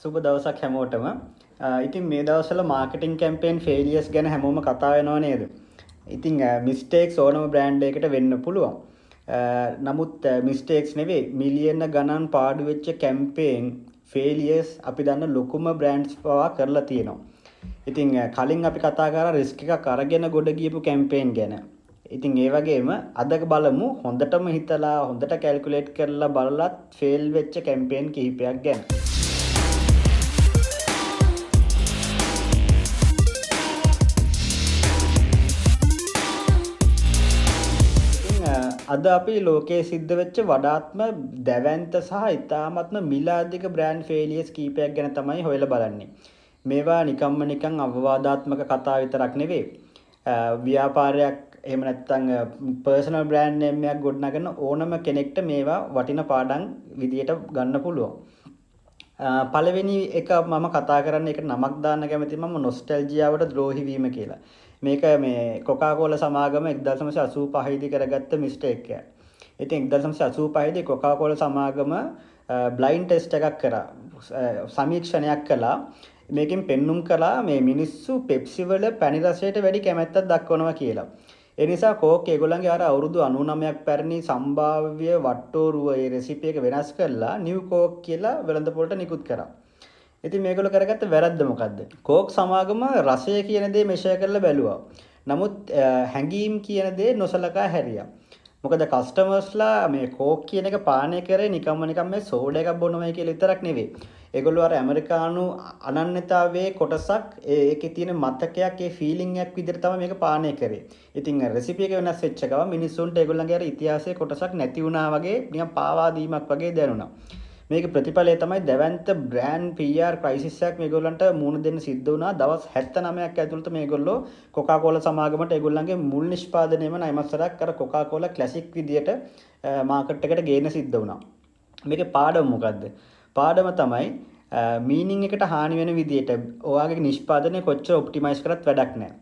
සුබ දවසක් හැමෝටම. ඉතින් මේ දවස්වල මාකටිං කැම්පේන් ෆේලියර්ස් ගැන හැමෝම කතා වෙනව නේද? ඉතින් මිස්ටේක්ස් ඕනම බ්‍රෑන්ඩ් එකකට වෙන්න පුළුවන්. නමුත් මිස්ටේක්ස් නෙවෙයි මිලියන ගණන් පාඩු වෙච්ච කැම්පේන් ෆේලියර්ස් අපි දන්න ලොකුම බ්‍රෑන්ඩ්ස් පවා කරලා තියෙනවා. ඉතින් කලින් අපි කතා කරා රිස්ක් එකක් අරගෙන ගොඩ ගියපු කැම්පේන් ගැන. ඉතින් ඒ වගේම අද බලමු හොඳටම හිතලා හොඳට කැල්කියුලේට් කරලා බලලත් ෆේල් වෙච්ච කැම්පේන් කිහිපයක් ගැන. අද අපි ලෝකයේ සිද්ධ වෙච්ච වඩාත්ම දැවැන්ත සහ ඉතාමත්ම මිල අධික බ්‍රෑන්ඩ් ෆේලියර්ස් කීපයක් ගැන තමයි හොයලා බලන්නේ. මේවා නිකන් අවවාදාත්මක කතා විතරක් නෙවෙයි. ව්‍යාපාරයක් එහෙම නැත්නම් පර්සනල් බ්‍රෑන්ඩ් නේම් එකක් ගොඩනගන ඕනම කෙනෙක්ට මේවා වටින පාඩම් විදියට ගන්න පුළුවන්. පළවෙනි එක මම කතා කරන්නේ ඒකට නමක් දාන්න කැමතියි මම නොස්ටැල්ජියාවට ද්‍රෝහි වීම කියලා. මේක මේ කොකාකෝලා සමාගම 1985 දී කරගත්ත මිස්ටේක් එකක්. ඉතින් 1985 දී කොකාකෝලා සමාගම බ්ලයින්ඩ් ටෙස්ට් එකක් කරා. සමීක්ෂණයක් කළා. මේකෙන් පෙන්눔 කළා මේ මිනිස්සු පෙප්සි වල පැණි රසයට වැඩි කැමැත්තක් දක්වනවා කියලා. ඒ නිසා කෝක් ඒගොල්ලන්ගේ අර අවුරුදු 99ක් පැරණි සම්භාව්‍ය වට්ටෝරුව ඒ රෙසිපි එක වෙනස් කරලා නිව් කෝක් කියලා වෙළඳපොළට නිකුත් කරා. ඉතින් මේගොල්ලෝ කරගත්ත වැරද්ද මොකද්ද? කෝක් සමාගම රසය කියන දේ මෙෂර් කරලා බැලුවා. නමුත් හැඟීම් කියන දේ නොසලකා හැරියා. මොකද කස්ටමර්ස්ලා මේ කෝක් කියන එක පානය කරේ නිකම්ම මේ සෝඩා එකක් බොනවයි කියලා විතරක් නෙවෙයි. ඒගොල්ලෝ අර ඇමරිකානු අනන්‍යතාවයේ කොටසක් ඒකේ තියෙන මතකයක් ඒ ෆීලිං එකක් විදිහට තමයි මේක පානය කරේ. ඉතින් රෙසිපි එක වෙනස් වෙච්ච ගමන් මිනිස්සුන්ට ඒගොල්ලන්ගේ අර ඉතිහාසයේ කොටසක් නැති වුණා වගේ නිකන් පාවා දීමක් වගේ දැනුණා. මේක ප්‍රතිඵලය තමයි දැවැන්ත බ්‍රෑන්ඩ් PR ක්‍රයිසිස් එකක් මේගොල්ලන්ට මුහුණ දෙන්න සිද්ධ වුණා. දවස් 79ක් ඇතුළත මේගොල්ලෝ කොකාකෝලා සමාගමට ඒගොල්ලන්ගේ මුල් නිෂ්පාදනයම නයිමස්සරක් අර කොකාකෝලා ක්ලාසික් විදියට මාකට් එකට ගේන්න සිද්ධ වුණා. මේකේ පාඩම මොකද්ද? පාඩම තමයි මීනින් එකට හානි වෙන විදියට ඔයාගේ නිෂ්පාදනය කොච්චර ඔප්ටිමයිස් කරත් වැඩක් නැහැ.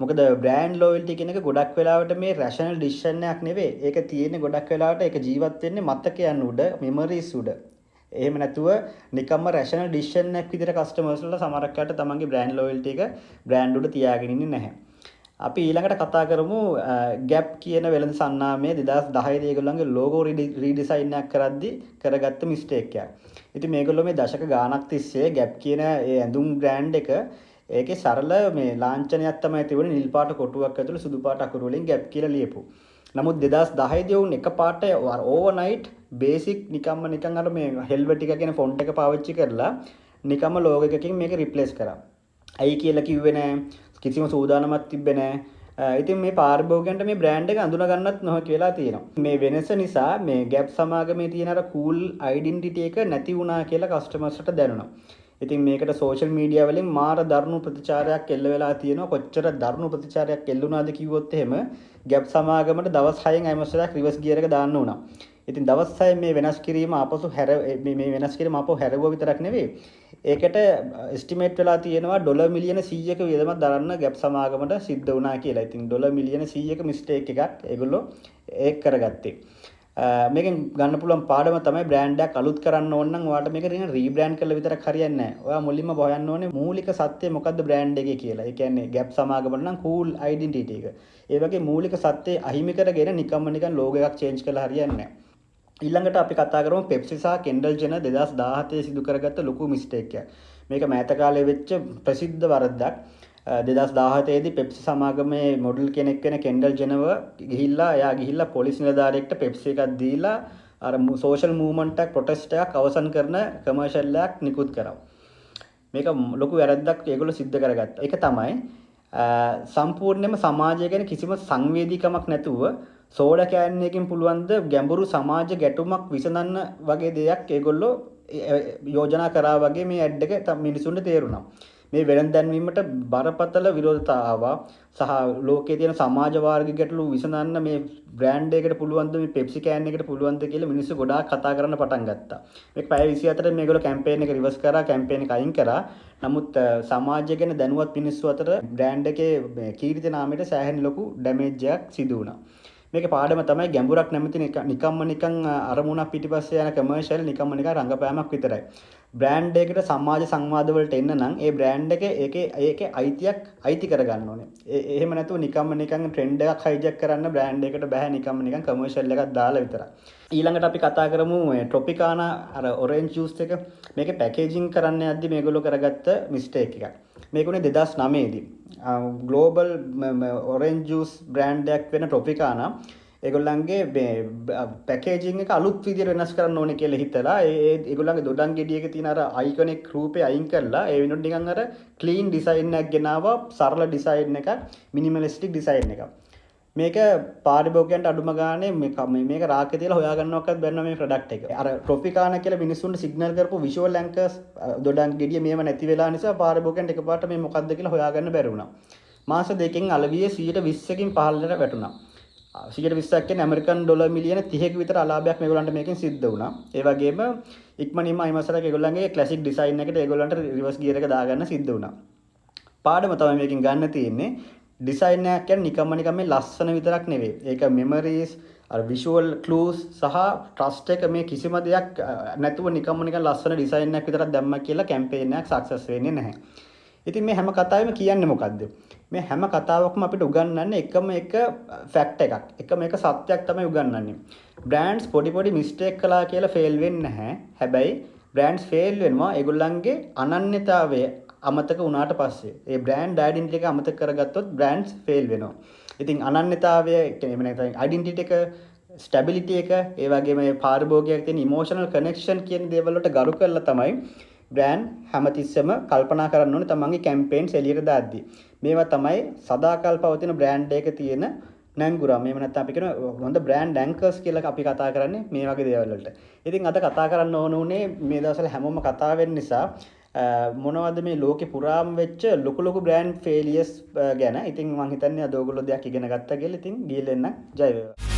මොකද බ්‍රෑන්ඩ් ලොයල්ටි කියන එක ගොඩක් වෙලාවට මේ රැෂනල් ඩිසිෂන් එකක් නෙවෙයි. ඒක තියෙන්නේ ගොඩක් වෙලාවට ඒක ජීවත් වෙන්නේ මතකයන් උඩ, මෙමරිස් උඩ. එහෙම නැතුව නිකම්ම රැෂනල් ඩිසිෂන් එකක් විදිහට කස්ටමර්ස්ලා සමහරක්කට තමන්ගේ බ්‍රෑන්ඩ් ලොයල්ටි එක බ්‍රෑන්ඩ් උඩ තියාගෙන ඉන්නේ නැහැ. අපි ඊළඟට කතා කරමු ගැප් කියන වෙළඳ සන්නාමයේ 2010 දී ඒගොල්ලන්ගේ ලෝගෝ රීඩිසයින් එකක් කරද්දී කරගත්ත මිස්ටේක් එකක්. ඉතින් මේගොල්ලෝ මේ දශක ගාණක් තිස්සේ ගැප් කියන ඒ ඇඳුම් බ්‍රෑන්ඩ් එක ඒකේ සරල මේ ලාංඡනයක් තමයි තිබුණේ නිල් පාට කොටුවක් ඇතුළේ සුදු පාට අකුරු වලින් ගැප් කියලා ලියපු. නමුත් 2010 දී වුන් එකපාරට ඕවර්නයිට් බේසික් නිකන් අර මේ හෙල්වෙටික කියන ෆොන්ට් එක පාවිච්චි කරලා නිකම්ම ලෝගෝ එකකින් මේක රිප්ලේස් කරා. ඇයි කියලා කිව්වේ නෑ. කිසිම සූදානමක් තිබ්බේ නෑ. ඉතින් මේ පාරිභෝගිකයන්ට මේ බ්‍රෑන්ඩ් එක අඳුන ගන්නත් නොහැකි වෙලා තියෙනවා. මේ වෙනස නිසා මේ ගැප් සමාගමේ තියෙන අර කූල් අයිඩෙන්ටිටි එක නැති වුණා කියලා කස්ටමර්ස්ට දැනුණා. ඉතින් මේකට සෝෂල් මීඩියා වලින් මාර දරුණු ප්‍රතිචාරයක් එල්ල වෙලා තියෙනවා. කොච්චර දරුණු ප්‍රතිචාරයක් එල්ලුණාද කිව්වොත් එහෙම ගැප් සමාගමට දවස් 6න් අයිමස්ටරක් රිවර්ස් ගියර් එක දාන්න උනා. ඉතින් දවස් 6 මේ වෙනස් කිරීම ආපසු මේ වෙනස් කිරීම ආපහු හැරෙවුවා විතරක් නෙවෙයි. ඒකට එස්ටිමේට් වෙලා තියෙනවා ඩොලර් මිලියන 100ක වියදමක් දරන්න ගැප් සමාගමට සිද්ධ වුණා කියලා. ඉතින් ඩොලර් මිලියන 100ක මිස්ටේක් එකක් ඒගොල්ලෝ ඒක කරගත්තේ. මේකෙන් ගන්න පුළුවන් පාඩම තමයි බ්‍රෑන්ඩ් එකක් අලුත් කරන්න ඕන නම් ඔයාලට මේක රීබ්‍රෑන්ඩ් කරලා විතරක් හරියන්නේ නැහැ. ඔයා මුලින්ම හොයන්න ඕනේ මූලික සත්‍යය මොකද්ද බ්‍රෑන්ඩ් එකේ කියලා. ඒ කියන්නේ ගැප් සමාගමට නම් කූල් අයිඩෙන්ටිටි එක. ඒ වගේ මූලික සත්‍යය අහිමි කරගෙන නිකන් ලෝගෝ එකක් චේන්ජ් කරලා හරියන්නේ නැහැ. ඊළඟට අපි කතා කරමු පෙප්සි සහ කෙන්ඩල් ජෙනර් 2017 සිදු කරගත්ත ලොකු මිස්ටේක් එකක්. මේක මෑත කාලේ වෙච්ච ප්‍රසිද්ධ වරදක්. 2017 දී පෙප්සි සමාගමේ මොඩල් කෙනෙක් වෙන කෙන්ඩල් ජෙනර් ගිහිල්ලා පොලිස් නිලධාරියෙක්ට පෙප්සි එකක් දීලා අර සෝෂල් මූවමන්ට් එකක් ප්‍රොටෙස්ට් එකක් අවසන් කරන කමර්ෂල් එකක් නිකුත් කරා. මේක ලොකු වැරද්දක් ඒගොල්ලෝ සිද්ධ කරගත්තා. ඒක තමයි සම්පූර්ණයෙන්ම සමාජය ගැන කිසිම සංවේදීකමක් නැතුව සෝඩා කෑන් එකකින් පුළුවන් ද ගැඹුරු සමාජ ගැටුමක් විසඳන්න වගේ දෙයක් ඒගොල්ලෝ යෝජනා කරා වගේ මේ ඇඩ් එක මිනිසුන්ට තේරුණා. මේ වෙළඳ දැන්වීමට බරපතල විරෝධතා ආවා සහ ලෝකයේ තියෙන සමාජ වාර්ගික ගැටලු විසඳන්න මේ බ්‍රෑන්ඩ් එකකට පුළුවන් ද මේ පෙප්සි කෑන් එකකට පුළුවන් ද කියලා මිනිස්සු ගොඩාක් කතා කරන්න පටන් ගත්තා. මේක පැය 24 මේගොල්ලෝ කැම්පේන් එක රිවර්ස් කරා කැම්පේන් එක අයින් කරා. නමුත් සමාජය ගැන දැනුවත් මිනිස්සු අතර බ්‍රෑන්ඩ් එකේ කීර්ති නාමයට සෑහෙන ලොකු ඩැමේජ් එකක් සිදු වුණා. මේකේ පාඩම තමයි ගැඹුරක් නැමැති නිකන් අරමුණක් පිටිපස්සේ යන කමර්ෂියල් නිකන් රංගපෑමක් විතරයි. බ්‍රෑන්ඩ් එකකට සමාජ සංවාද වලට එන්න නම් ඒ බ්‍රෑන්ඩ් එක ඒකේ අයිති කරගන්න ඕනේ. එහෙම නැතුව නිකන් ට්‍රෙන්ඩ් එකක් හයිජැක් කරන්න බ්‍රෑන්ඩ් එකකට බෑ නිකන් කමර්ෂියල් එකක් දාලා විතරයි. ඊළඟට අපි කතා කරමු ට්‍රොපිකානා අර ඔරෙන්ජ් ජූස් එක. මේකේ පැකේජින් කරන්න යද්දි මේගොල්ලෝ කරගත්ත මිස්ටේක් එකක්. මේක උනේ 2009 දී. ග්ලෝබල් ඔරෙන්ජ් ජූස් බ්‍රෑන්ඩ් එකක් වෙන ට්‍රොපිකානා ඒගොල්ලන්ගේ පැකේජින් එක අලුත් විදිහට වෙනස් කරන්න ඕනේ කියලා හිතලා ඒගොල්ලන්ගේ දොඩම් ගෙඩියක තියෙන අර අයිකොනික් රූපේ අයින් කරලා ඒ වෙනුවට නිකන් අර ක්ලීන් ඩිසයින් එකක් ගෙනාවා සරල ඩිසයින් එකක් මිනිමලිස්ටික් ඩිසයින් එකක් මේක පාරිභෝගිකයන්ට අඩුම ගානේ මේක රාක්කේ තියලා හොයාගන්නවක්වත් බැන්න මේ ප්‍රොඩක්ට් එක. අර ට්‍රොපිකානා කියලා මිනිස්සුන්ට සිග්නල් කරපු විෂුවල් ඇන්කර්ස් දොඩම් ගෙඩිය මේව නැති වෙලා නිසා පාරිභෝගිකයන්ට එකපාරට මේ මොකද්ද කියලා හොයාගන්න බැරි වුණා. මාස දෙකකින් අලවියේ 120කින් පහළට වැටුණා. 120ක් කියන්නේ ඇමරිකන් ඩොලර් මිලියන 30ක විතර අලාභයක් මේගොල්ලන්ට මේකෙන් සිද්ධ වුණා. ඒ වගේම ඉක්මනින්ම අයිමසරක ඒගොල්ලන්ගේ ක්ලාසික් ඩිසයින් එකට ඒගොල්ලන්ට රිවර්ස් ගියර් එක දාගන්න සිද්ධ වුණා. පාඩම තමයි මේකෙන් ගන්න තියෙන්නේ. ඩිසයින් එකක් කියන්නේ නිකම් මේ ලස්සන විතරක් නෙවෙයි. ඒක මෙමරීස්, අර විෂුවල් ක්ලූස් සහ ට්‍රස්ට් එක මේ කිසිම දෙයක් නැතුව නිකන් ලස්සන ඩිසයින් එකක් විතරක් දැම්මා කියලා කැම්පේන් එකක් සක්සස් වෙන්නේ නැහැ. ඉතින් මේ හැම කතාවෙම කියන්නේ මොකද්ද? මේ හැම කතාවක්ම අපිට උගන්වන්නේ එකම එක ෆැක්ට් එකක්. එකම එක සත්‍යයක් තමයි උගන්වන්නේ. බ්‍රෑන්ඩ්ස් පොඩි මිස්ටේක් කළා කියලා ෆේල් වෙන්නේ නැහැ. හැබැයි බ්‍රෑන්ඩ්ස් ෆේල් වෙනවා ඒගොල්ලන්ගේ අනන්‍යතාවය අමතක වුණාට පස්සේ. ඒ බ්‍රෑන්ඩ් ඩයිඩෙන්ටිටි එක අමතක කරගත්තොත් බ්‍රෑන්ඩ්ස් ෆේල් වෙනවා. ඉතින් අනන්‍යතාවය කියන්නේ නැත්නම් ඩයිඩෙන්ටිටි එක ස්ටැබිලිටි එක ඒ වගේම මේ පාරිභෝගිකයෙක් තියෙන ඉමෝෂනල් කනෙක්ෂන් කියන දේවල් වලට ගරු කරලා තමයි බ්‍රෑන්ඩ් හැමතිස්සෙම කල්පනා කරන්න ඕනේ තමන්ගේ කැම්පේන්ස් එළියට දාද්දී. මේවා තමයි සදාකල් පවතින බ්‍රෑන්ඩ් එකක තියෙන නැංගුරම්. එහෙම නැත්නම් අපි කියන හොඳ බ්‍රෑන්ඩ් ඇන්කර්ස් කියලා අපි කතා කරන්නේ මේ වගේ දේවල් වලට. ඉතින් අද කතා කරන්න ඕන උනේ මේ දවස්වල හැමෝම කතා වෙන නිසා මොනවද මේ ලෝකේ පුරාම වෙච්ච ලොකු බ්‍රෑන්ඩ් ෆේලියර්ස් ගැන. ඉතින් මම හිතන්නේ අද ඔයගොල්ලෝ දෙයක් ඉගෙන ගත්තා කියලා. ඉතින් ගිහලා එන්න ජය වේවා.